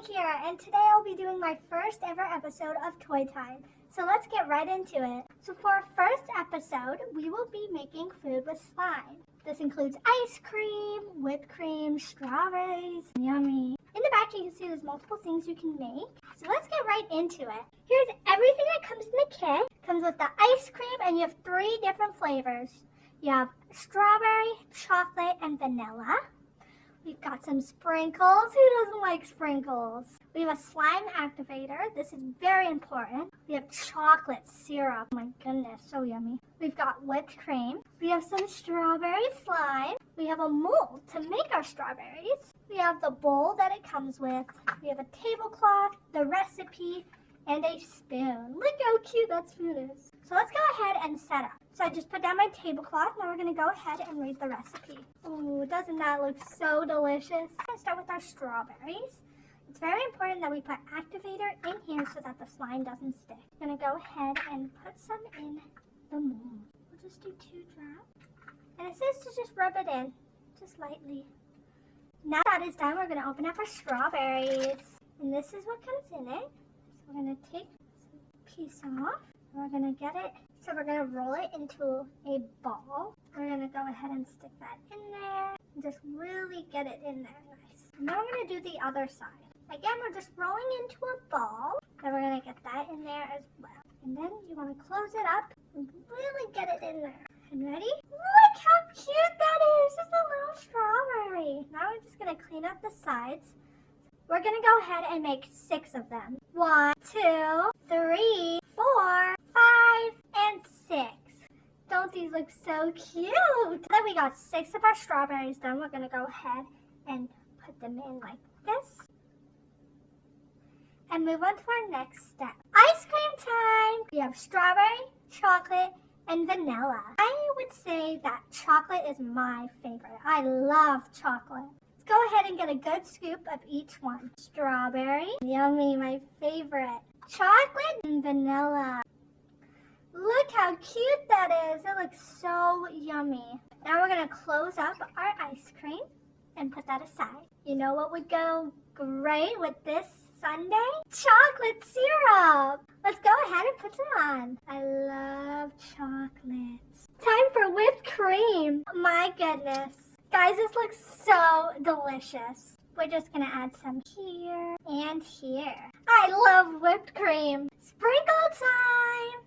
Trina here, and today I'll be doing my first ever episode of Toy Time. So let's get right into it. So for our first episode, we will be making food with slime. This includes ice cream, whipped cream, strawberries, yummy. In the back you can see there's multiple things you can make. So let's get right into it. Here's everything that comes in the kit. It comes with the ice cream, and you have 3 different flavors. You have strawberry, chocolate, and vanilla. We've got some sprinkles. Who doesn't like sprinkles? We have a slime activator. This is very important. We have chocolate syrup. Oh my goodness, so yummy. We've got whipped cream. We have some strawberry slime. We have a mold to make our strawberries. We have the bowl that it comes with. We have a tablecloth, the recipe, and a spoon. Look how cute that spoon is. So let's go ahead and set up. So I just put down my tablecloth. Now we're going to go ahead and read the recipe. Ooh, doesn't that look so delicious? We're going to start with our strawberries. It's very important that we put activator in here so that the slime doesn't stick. I'm going to go ahead and put some in the mold. We'll just do 2 drops. And it says to just rub it in, just lightly. Now that is done, we're going to open up our strawberries. And this is what comes in it. So we're going to take some piece off. We're going to get it. So we're going to roll it into a ball. We're going to go ahead and stick that in there. And just really get it in there nice. Now we're going to do the other side. Again, we're just rolling into a ball. Then we're going to get that in there as well. And then you want to close it up and really get it in there. And ready? Look how cute that is. Just a little strawberry. Now we're just going to clean up the sides. We're going to go ahead and make 6 of them. 1, 2, 3, 4, 5, and 6. Don't these look so cute? Then we got 6 of our strawberries done. We're going to go ahead and put them in like this. And move on to our next step. Ice cream time! We have strawberry, chocolate, and vanilla. I would say that chocolate is my favorite. I love chocolate. Let's go ahead and get a good scoop of each one. Strawberry, yummy, my favorite. Chocolate and vanilla. Look how cute that is. It looks so yummy. Now we're going to close up our ice cream and put that aside. You know what would go great with this sundae? Chocolate syrup. Let's go ahead and put some on. I love chocolate. Time for whipped cream. My goodness. Guys, this looks so delicious. We're just going to add some here and here. I love whipped cream. Sprinkle time.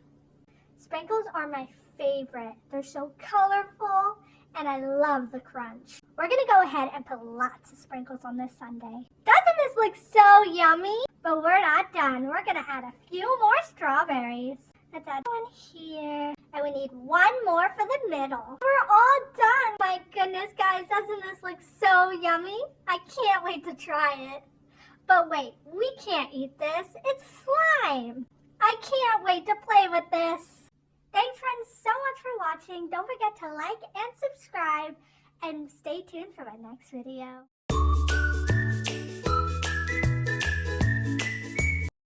Sprinkles are my favorite. They're so colorful and I love the crunch. We're going to go ahead and put lots of sprinkles on this sundae. Doesn't this look so yummy? But we're not done. We're going to add a few more strawberries. Let's add one here. And we need 1 more for the middle. We're all done. My goodness, guys, doesn't this look so yummy? I can't wait to try it. But wait, we can't eat this. It's slime. I can't wait to play with this. Thanks, friends, so much for watching. Don't forget to like and subscribe. And stay tuned for my next video.